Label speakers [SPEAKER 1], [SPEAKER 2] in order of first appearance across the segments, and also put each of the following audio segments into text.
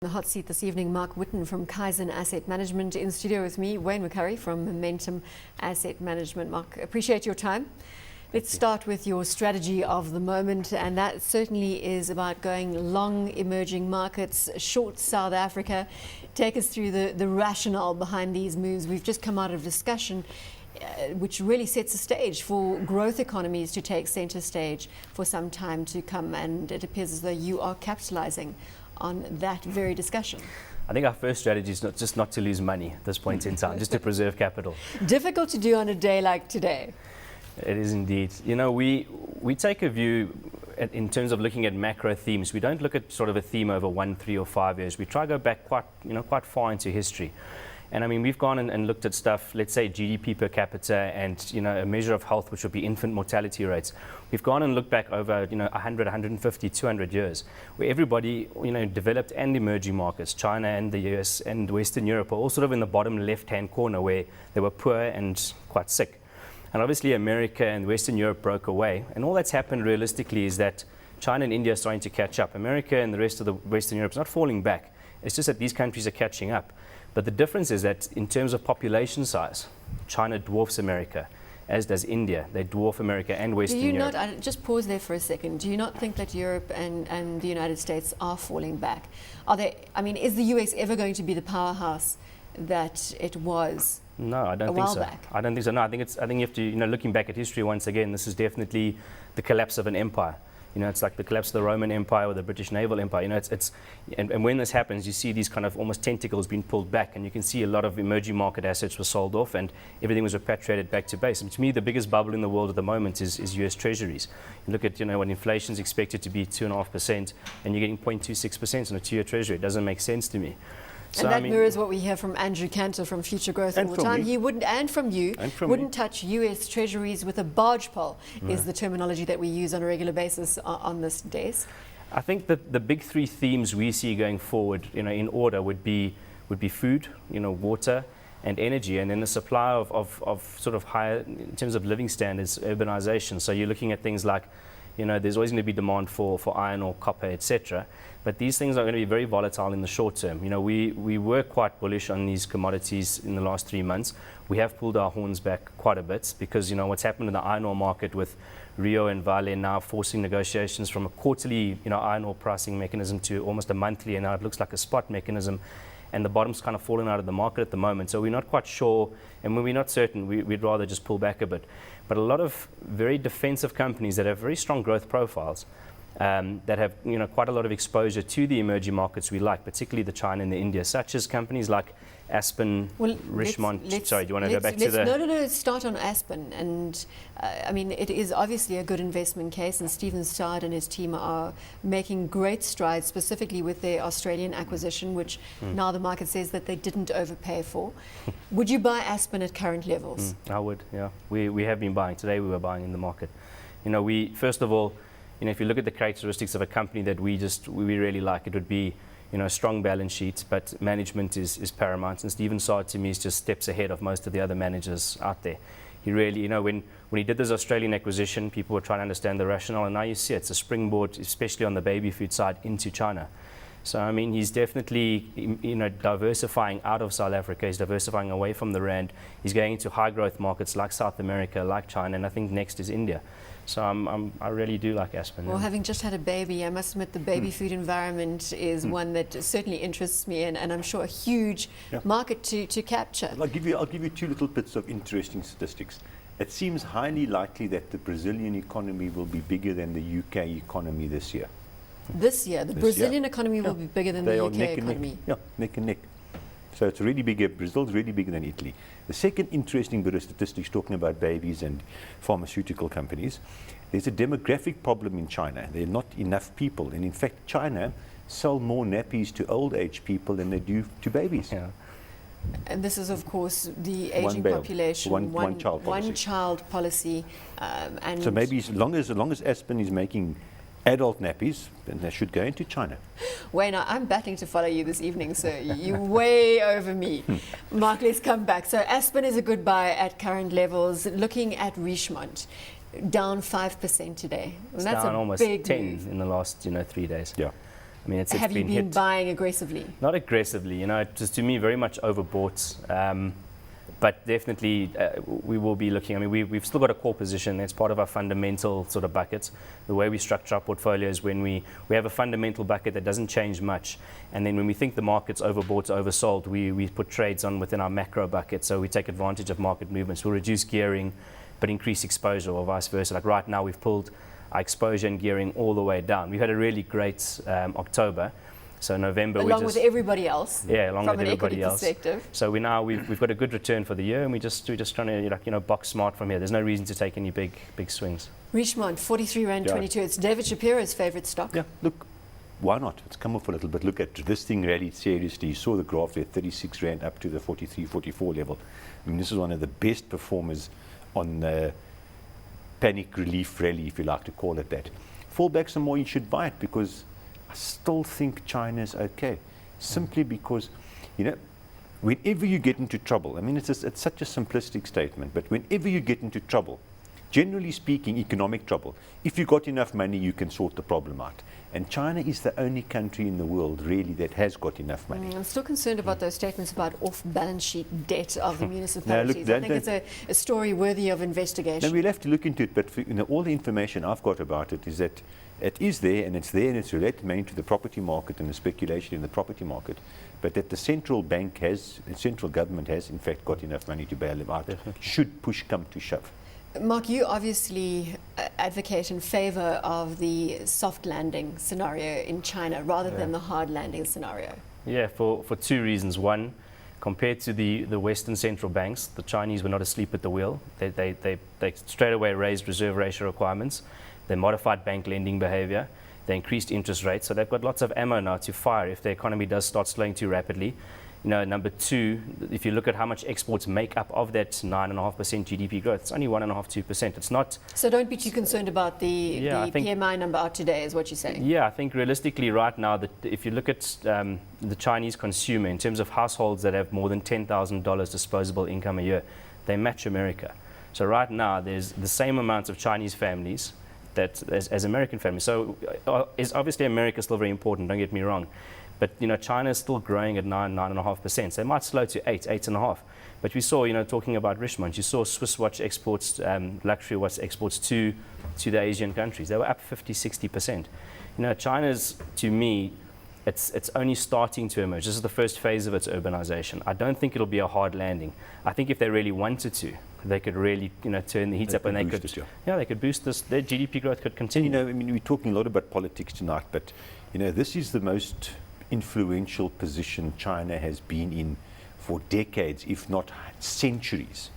[SPEAKER 1] The hot seat this evening, Mark Witten from Kaizen Asset Management. In studio with me, Wayne McCurry from Momentum Asset Management. Mark, appreciate your time. Let's start with your strategy of the moment, and that certainly is about going long emerging markets, short South Africa. Take us through the rationale behind these moves. We've just come out of discussion which really sets the stage for growth economies to take center stage for some time to come, and it appears as though you are capitalizing on that very discussion.
[SPEAKER 2] I think our first strategy is not to lose money at this point in time, just to preserve capital.
[SPEAKER 1] Difficult to do on a day like today.
[SPEAKER 2] It is indeed. You know, we take a view in terms of looking at macro themes. We don't look at sort of a theme over 1, 3 or 5 years. We try to go back quite far into history. And I mean, we've gone and looked at stuff, let's say GDP per capita and, a measure of health, which would be infant mortality rates. We've gone and looked back over, 100, 150, 200 years, where everybody, developed and emerging markets, China and the US and Western Europe, are all sort of in the bottom left-hand corner where they were poor and quite sick. And obviously America and Western Europe broke away. And all that's happened realistically is that China and India are starting to catch up. America and the rest of the Western Europe is not falling back. It's just that these countries are catching up. But the difference is that in terms of population size, China dwarfs America, as does India. They dwarf America and Western Europe.
[SPEAKER 1] Do you not, just pause there for a second, do you not think that Europe and the United States are falling back? Is the US ever going to be the powerhouse that it was?
[SPEAKER 2] No, I don't think so.
[SPEAKER 1] Back?
[SPEAKER 2] I don't think so. No, I think you have to, looking back at history once again, this is definitely the collapse of an empire. It's like the collapse of the Roman Empire or the British Naval Empire. And when this happens, you see these kind of almost tentacles being pulled back, and you can see a lot of emerging market assets were sold off, and everything was repatriated back to base. And to me, the biggest bubble in the world at the moment is US Treasuries. You look at, when inflation is expected to be 2.5%, and you're getting 0.26% on a 2-year Treasury. It doesn't make sense to me.
[SPEAKER 1] And that mirrors what we hear from Andrew Cantor from Future Growth all the time. He wouldn't, and from you, wouldn't touch US Treasuries with a barge pole, is the terminology that we use on a regular basis on this desk.
[SPEAKER 2] I think that the big 3 themes we see going forward, in order would be food, water and energy, and then the supply of sort of higher, in terms of living standards, urbanization. So you're looking at things like, there's always going to be demand for iron ore, copper, etc. But these things are going to be very volatile in the short term. We were quite bullish on these commodities in the last 3 months. We have pulled our horns back quite a bit because, what's happened in the iron ore market with Rio and Vale now forcing negotiations from a quarterly, iron ore pricing mechanism to almost a monthly, and now it looks like a spot mechanism. And the bottom's kind of fallen out of the market at the moment. So we're not quite sure, and when we're not certain, we'd rather just pull back a bit. But a lot of very defensive companies that have very strong growth profiles, that have quite a lot of exposure to the emerging markets we like, particularly the China and the India, such as companies like Aspen, Richmond. Sorry, do you want to go back to the...
[SPEAKER 1] No, start on Aspen. And it is obviously a good investment case, and Stephen Starr and his team are making great strides, specifically with their Australian acquisition, which now the market says that they didn't overpay for. Would you buy Aspen at current levels?
[SPEAKER 2] I would, yeah. We have been buying. Today we were buying in the market. First of all, if you look at the characteristics of a company that we really like, it would be strong balance sheets, but management is paramount. And Stephen Starr, to me, is just steps ahead of most of the other managers out there. He really, when he did this Australian acquisition, people were trying to understand the rationale, and now you see it's a springboard, especially on the baby food side, into China. So, he's definitely, diversifying out of South Africa. He's diversifying away from the rand. He's going into high growth markets like South America, like China, and I think next is India. So I really do like Aspen.
[SPEAKER 1] Well, having just had a baby, I must admit the baby food environment is one that certainly interests me, and I'm sure a huge market to capture.
[SPEAKER 3] I'll give you 2 little bits of interesting statistics. It seems highly likely that the Brazilian economy will be bigger than the UK economy this year.
[SPEAKER 1] This year, the Brazilian economy will be bigger than the UK economy.
[SPEAKER 3] Yeah, neck and neck. So it's really bigger. Brazil's really bigger than Italy. The second interesting bit of statistics talking about babies and pharmaceutical companies, there's a demographic problem in China. There are not enough people. And in fact, China sell more nappies to old age people than they do to babies.
[SPEAKER 2] Yeah.
[SPEAKER 1] And this is, of course, the aging population,
[SPEAKER 3] one
[SPEAKER 1] child policy. And
[SPEAKER 3] so maybe as long as Aspen is making adult nappies, then they should go into China.
[SPEAKER 1] Wayne, I'm battling to follow you this evening, sir. You're way over me. Mark, let's come back. So Aspen is a good buy at current levels. Looking at Richmond, down 5% today.
[SPEAKER 2] It's down almost 10 in the last 3 days.
[SPEAKER 3] Yeah.
[SPEAKER 2] I mean, it's
[SPEAKER 1] Have you
[SPEAKER 2] been
[SPEAKER 1] been
[SPEAKER 2] hit.
[SPEAKER 1] buying aggressively?
[SPEAKER 2] Not aggressively, it was to me very much overbought. But definitely we will be looking. I mean, we've still got a core position. It's part of our fundamental sort of buckets. The way we structure our portfolios, when we have a fundamental bucket that doesn't change much. And then when we think the market's overbought or oversold, we put trades on within our macro bucket. So we take advantage of market movements. We'll reduce gearing, but increase exposure, or vice versa. Like right now, we've pulled our exposure and gearing all the way down. We've had a really great October. So November,
[SPEAKER 1] Along with everybody else.
[SPEAKER 2] Yeah, along
[SPEAKER 1] from
[SPEAKER 2] with
[SPEAKER 1] an
[SPEAKER 2] everybody
[SPEAKER 1] equity
[SPEAKER 2] else.
[SPEAKER 1] perspective.
[SPEAKER 2] So we've got a good return for the year, and we're just trying to box smart from here. There's no reason to take any big swings.
[SPEAKER 1] Richemont, 43 Rand 22. It's David Shapiro's favorite stock.
[SPEAKER 3] Yeah, look, why not? It's come off a little bit. Look at this thing rallied seriously. You saw the graph there, 36 Rand up to the 43, 44 level. I mean, this is one of the best performers on the panic relief rally, if you like to call it that. Fall back some more, you should buy it, because I still think China's okay. Simply because, whenever you get into trouble, I mean, it's such a simplistic statement, but whenever you get into trouble, generally speaking, economic trouble, if you've got enough money, you can sort the problem out. And China is the only country in the world, really, that has got enough money.
[SPEAKER 1] I'm still concerned about those statements about off-balance sheet debt of the municipalities. I think it's a story worthy of investigation.
[SPEAKER 3] Now, we'll have to look into it, but all the information I've got about it is that it is there, and it's related mainly to the property market and the speculation in the property market, but that the central government has, in fact, got enough money to bail them out, should push come to shove.
[SPEAKER 1] Mark, you obviously advocate in favor of the soft landing scenario in China rather than the hard landing scenario.
[SPEAKER 2] Yeah, for two reasons. One, compared to the Western central banks, the Chinese were not asleep at the wheel. They straight away raised reserve ratio requirements. They modified bank lending behavior. They increased interest rates. So they've got lots of ammo now to fire if the economy does start slowing too rapidly. Number two, if you look at how much exports make up of that 9.5% GDP growth, it's only 1.5–2%. It's not.
[SPEAKER 1] So don't be too concerned about the PMI number out today, is what you're saying.
[SPEAKER 2] Yeah, I think realistically right now, if you look at the Chinese consumer in terms of households that have more than $10,000 disposable income a year, they match America. So right now, there's the same amount of Chinese families as American families. So is obviously America still very important, don't get me wrong. But China is still growing at 9.5%. So they might slow to 8.5. But we saw, talking about Richemont, you saw Swiss watch exports, luxury watch exports to the Asian countries. They were up 50–60%. China's, to me, it's only starting to emerge. This is the first phase of its urbanization. I don't think it'll be a hard landing. I think if they really wanted to, they could really, turn the heat up, and they could boost this. Their GDP growth could continue.
[SPEAKER 3] I mean, we're talking a lot about politics tonight, but this is the most influential position China has been in for decades, if not centuries.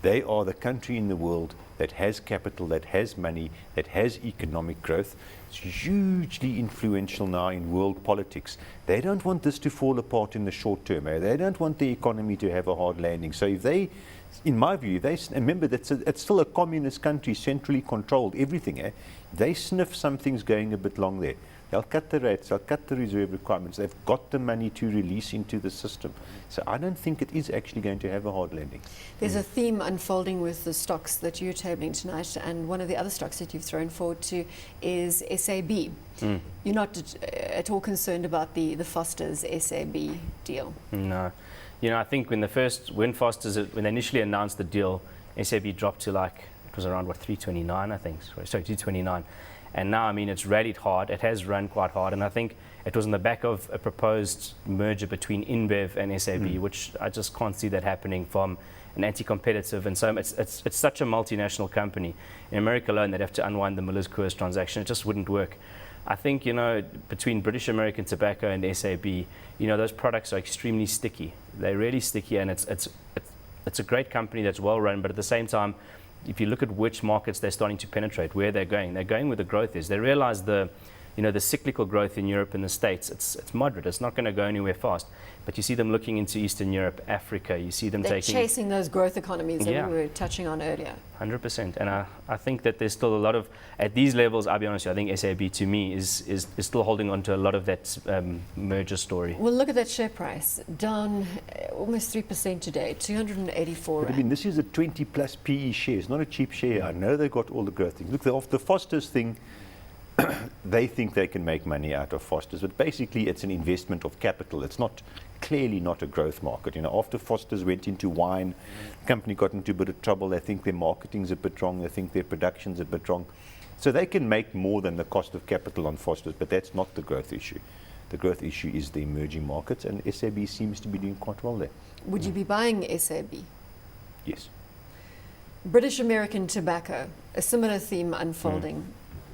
[SPEAKER 3] They are the country in the world that has capital, that has money, that has economic growth. It's hugely influential now in world politics. They don't want this to fall apart in the short term. They don't want the economy to have a hard landing. So if they, in my view, remember that it's still a communist country, centrally controlled, everything. They sniff something's going a bit long there. They'll cut the rates, they'll cut the reserve requirements. They've got the money to release into the system. So I don't think it is actually going to have a hard landing.
[SPEAKER 1] There's a theme unfolding with the stocks that you're tabling tonight, and one of the other stocks that you've thrown forward to is SAB. You're not at all concerned about the Foster's SAB deal?
[SPEAKER 2] No. I think when Foster's, when they initially announced the deal, SAB dropped to it was around 329, I think. Sorry, 229. And now, it's rallied hard. It has run quite hard. And I think it was on the back of a proposed merger between InBev and SAB, which I just can't see that happening from an anti-competitive. And so it's such a multinational company. In America alone, they'd have to unwind the Miller's Coors transaction. It just wouldn't work. I think, between British American Tobacco and SAB, those products are extremely sticky. They're really sticky, and it's a great company that's well run, but at the same time, if you look at which markets they're starting to penetrate, where they're going where the growth is. They realize the cyclical growth in Europe and the States, it's moderate. It's not going to go anywhere fast. But you see them looking into Eastern Europe, Africa. You see them
[SPEAKER 1] They're chasing those growth economies that we were touching on earlier.
[SPEAKER 2] 100%. And I think that there's still a lot of, at these levels, I'll be honest with you, I think SAB to me is still holding on to a lot of that merger story.
[SPEAKER 1] Well, look at that share price, down almost 3% today, 284
[SPEAKER 3] But this is a 20+ PE share. It's not a cheap share. I know they've got all the growth things. Look, the Foster's thing, they think they can make money out of Foster's, but basically it's an investment of capital. It's not clearly not a growth market. After Foster's went into wine, the company got into a bit of trouble. They think their marketing's a bit wrong. They think their production's a bit wrong. So they can make more than the cost of capital on Foster's, but that's not the growth issue. The growth issue is the emerging markets, and SAB seems to be doing quite well there.
[SPEAKER 1] Would you be buying SAB?
[SPEAKER 3] Yes.
[SPEAKER 1] British American tobacco, a similar theme unfolding.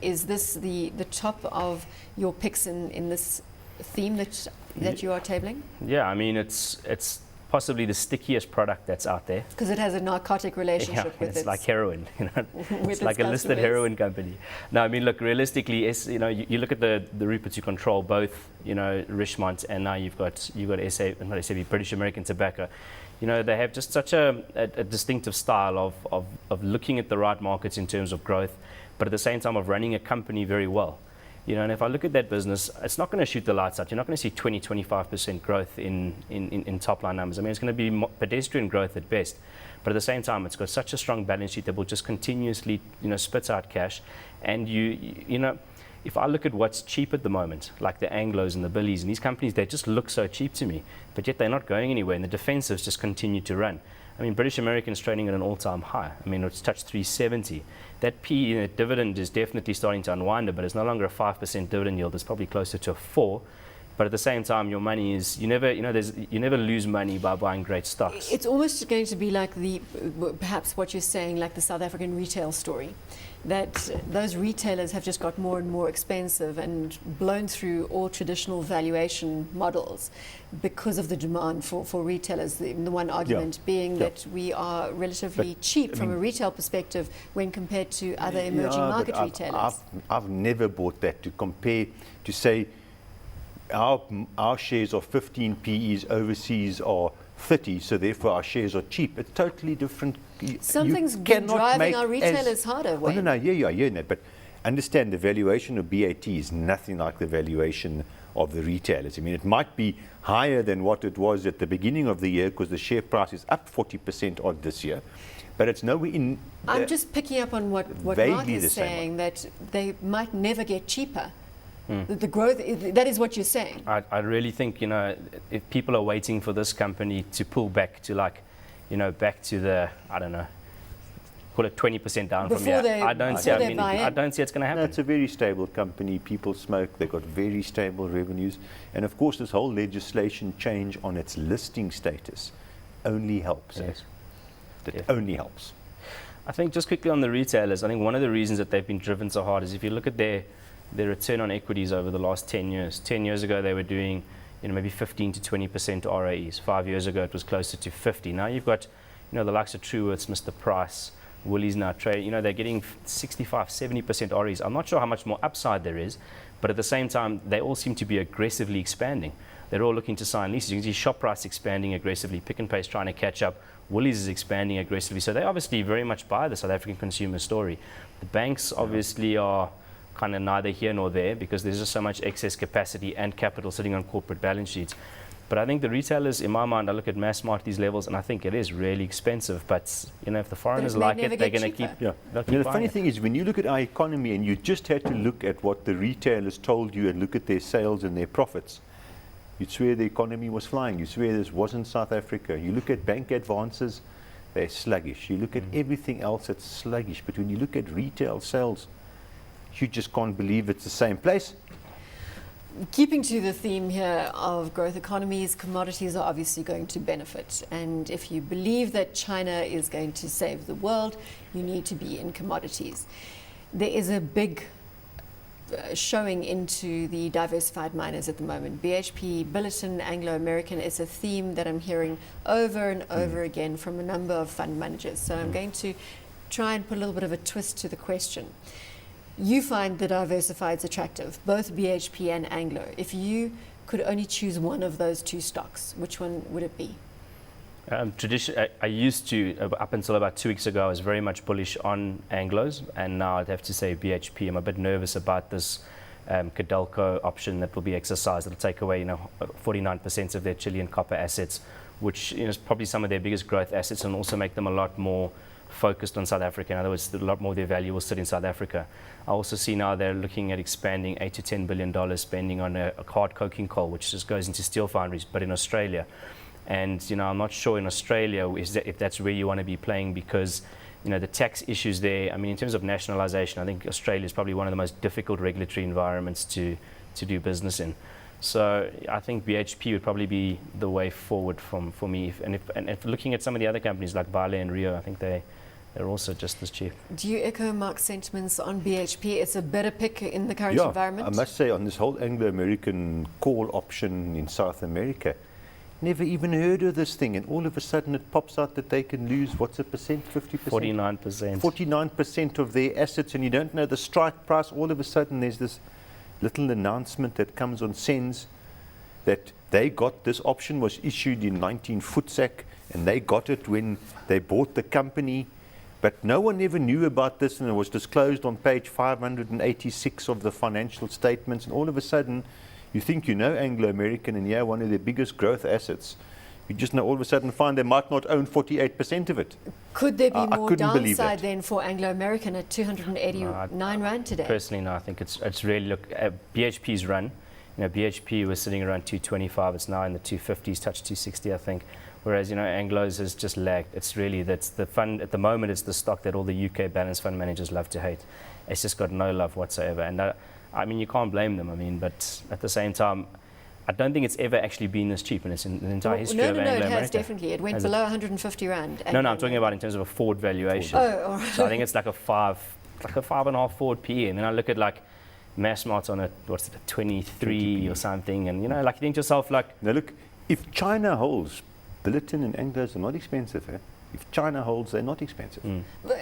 [SPEAKER 1] Is this the top of your picks in this theme that you are tabling?
[SPEAKER 2] Yeah, I mean, it's possibly the stickiest product that's out there.
[SPEAKER 1] Because it has a narcotic relationship with
[SPEAKER 2] it's like heroin, it's like a listed
[SPEAKER 1] customers.
[SPEAKER 2] Heroin company. No, I mean, look, realistically, you look at the Ruperts who control both, Richmond, and now you've got SAB, British American Tobacco. They have just such a distinctive style of looking at the right markets in terms of growth, but at the same time of running a company very well. And if I look at that business, it's not going to shoot the lights out. You're not going to see 20-25% growth in top line numbers. I mean, it's going to be pedestrian growth at best. But at the same time, it's got such a strong balance sheet that will just continuously, spit out cash. And if I look at what's cheap at the moment, like the Anglos and the Billies and these companies, they just look so cheap to me, but yet they're not going anywhere, and the defensives just continue to run. I mean, British American is trading at an all-time high. I mean, it's touched 370. That PE dividend is definitely starting to unwind a bit. It's no longer a 5% dividend yield. It's probably closer to a 4%. But at the same time, your money is, you never lose money by buying great stocks.
[SPEAKER 1] It's almost going to be like perhaps what you're saying, like the South African retail story, that those retailers have just got more and more expensive and blown through all traditional valuation models because of the demand for retailers. The one argument being that we are relatively cheap from a retail perspective when compared to other emerging market retailers.
[SPEAKER 3] I've never bought that to compare, to say, our shares are 15 PEs, overseas are 30, so therefore our shares are cheap. It's totally different.
[SPEAKER 1] Something's been driving our retailers harder.
[SPEAKER 3] Oh, no, yeah, I hear that. But understand, the valuation of BAT is nothing like the valuation of the retailers. I mean, it might be higher than what it was at the beginning of the year because the share price is up 40% odd this year. But it's nowhere in...
[SPEAKER 1] I'm just picking up on what Mark is saying, that they might never get cheaper. The growth, that is what you're saying.
[SPEAKER 2] I really think, if people are waiting for this company to pull back to back to the, I don't know, call it 20% down from here. I don't see it's going to happen.
[SPEAKER 3] No, it's a very stable company. People smoke. They've got very stable revenues. And of course, this whole legislation change on its listing status only helps.
[SPEAKER 2] Yes.
[SPEAKER 3] It only helps.
[SPEAKER 2] I think just quickly on the retailers, I think one of the reasons that they've been driven so hard is if you look at their return on equities over the last 10 years. 10 years ago, they were doing maybe 15 to 20% ROEs. 5 years ago, it was closer to 50. Now you've got the likes of Truworths, Mr. Price, Woolies now trade. They're getting 65, 70% ROEs. I'm not sure how much more upside there is, but at the same time, they all seem to be aggressively expanding. They're all looking to sign leases. You can see Shoprite's expanding aggressively. Pick n Pay's trying to catch up. Woolies is expanding aggressively. So they obviously very much buy the South African consumer story. The banks obviously are kind of neither here nor there because there's just so much excess capacity and capital sitting on corporate balance sheets. But I think the retailers, in my mind, I look at Massmart these levels and I think it is really expensive. But if the foreigners like it, they're going to keep.
[SPEAKER 3] Yeah. The funny thing is, when you look at our economy and you just had to look at what the retailers told you and look at their sales and their profits, you'd swear the economy was flying. You swear this wasn't South Africa. You look at bank advances, they're sluggish. You look at everything else, it's sluggish. But when you look at retail sales, you just can't believe it's the same place.
[SPEAKER 1] Keeping to the theme here of growth economies, commodities are obviously going to benefit. And if you believe that China is going to save the world, you need to be in commodities. There is a big showing into the diversified miners at the moment. BHP, Billiton, Anglo-American is a theme that I'm hearing over and over again from a number of fund managers. So I'm going to try and put a little bit of a twist to the question. You find the diversifieds attractive, both BHP and Anglo. If you could only choose one of those two stocks, which one would it be?
[SPEAKER 2] I used to, up until about 2 weeks ago, I was very much bullish on Anglos, and now I'd have to say BHP. I'm a bit nervous about this Codelco option that will be exercised. It'll take away 49% of their Chilean copper assets, which is probably some of their biggest growth assets, and also make them a lot more focused on South Africa. In other words, a lot more of their value will sit in South Africa. I also see now they're looking at expanding $8 to $10 billion spending on a hard coking coal, which just goes into steel foundries, but in Australia. And I'm not sure in Australia if that's where you want to be playing, because the tax issues there. I mean, in terms of nationalisation, I think Australia is probably one of the most difficult regulatory environments to do business in. So I think BHP would probably be the way forward for me. And if looking at some of the other companies like Vale and Rio, I think they're also just as cheap.
[SPEAKER 1] Do you echo Mark's sentiments on BHP? It's a better pick in the current environment?
[SPEAKER 3] I must say, on this whole Anglo-American call option in South America, never even heard of this thing, and all of a sudden it pops out that they can lose, what's the percent, 50%?
[SPEAKER 2] 49%.
[SPEAKER 3] 49% of their assets, and you don't know the strike price. All of a sudden there's this little announcement that comes on SENS that they got this option, was issued in 19 Futsak, and they got it when they bought the company. But no one ever knew about this, and it was disclosed on page 586 of the financial statements, and all of a sudden you think you know Anglo-American, and one of their biggest growth assets. You just know all of a sudden find they might not own 48% of it.
[SPEAKER 1] Could there be more downside then for Anglo-American at 289 Rand today?
[SPEAKER 2] Personally, no. I think it's really, look, BHP's run. BHP was sitting around 225. It's now in the 250s, touched 260, I think. Whereas, Anglo's has just lagged. It's really, that's the fund at the moment. It's the stock that all the UK balanced fund managers love to hate. It's just got no love whatsoever. And I mean, you can't blame them. But at the same time, I don't think it's ever actually been this cheap in its entire history of Anglo-American.
[SPEAKER 1] No, it has definitely. It went below 150 Rand.
[SPEAKER 2] No, I'm talking about in terms of a forward valuation.
[SPEAKER 1] Oh, all right.
[SPEAKER 2] So I think it's like a 5.5 forward PE. And then I look at like Massmart's on a 23 or something, and you think to yourself like.
[SPEAKER 3] Now look, if China holds, Billiton and Anglos are not expensive. If China holds, they're not expensive.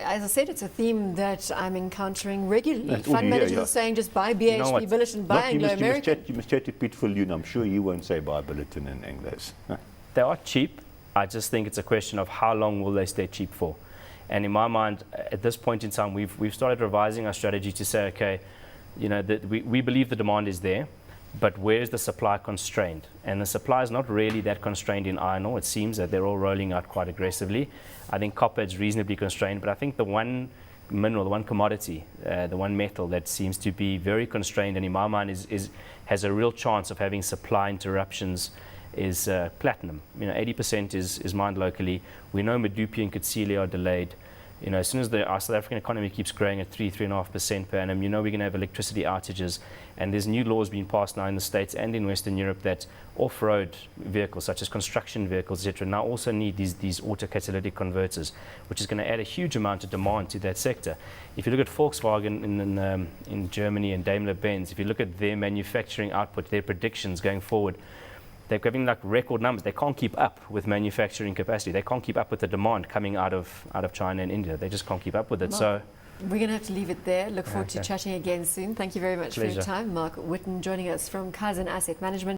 [SPEAKER 1] As I said, it's a theme that I'm encountering regularly. Fund managers are saying just buy BHP Billiton, buy Anglo-American.
[SPEAKER 3] You must chat to Pete Viljoen. I'm sure you won't say buy Billiton and Anglos.
[SPEAKER 2] They are cheap. I just think it's a question of how long will they stay cheap for. And in my mind, at this point in time, we've started revising our strategy to say, okay, that we believe the demand is there, but where's the supply constrained? And the supply is not really that constrained in iron ore. It seems that they're all rolling out quite aggressively. I think copper is reasonably constrained, but I think the one mineral, the one commodity, the one metal that seems to be very constrained, and in my mind has a real chance of having supply interruptions, is platinum. 80% is mined locally. We know Medupi and Katsili are delayed. As soon as our South African economy keeps growing at 3.5% per annum, we're going to have electricity outages. And there's new laws being passed now in the States and in Western Europe that off-road vehicles, such as construction vehicles, etc., now also need these autocatalytic converters, which is going to add a huge amount of demand to that sector. If you look at Volkswagen in Germany and Daimler-Benz, if you look at their manufacturing output, their predictions going forward, they're having like record numbers. They can't keep up with manufacturing capacity. They can't keep up with the demand coming out of China and India. They just can't keep up with it.
[SPEAKER 1] Mark,
[SPEAKER 2] so
[SPEAKER 1] we're going to have to leave it there. Look forward to chatting again soon. Thank you very much for your
[SPEAKER 2] Pleasure.
[SPEAKER 1] time. Mark Witten joining us from Kaizen Asset Management.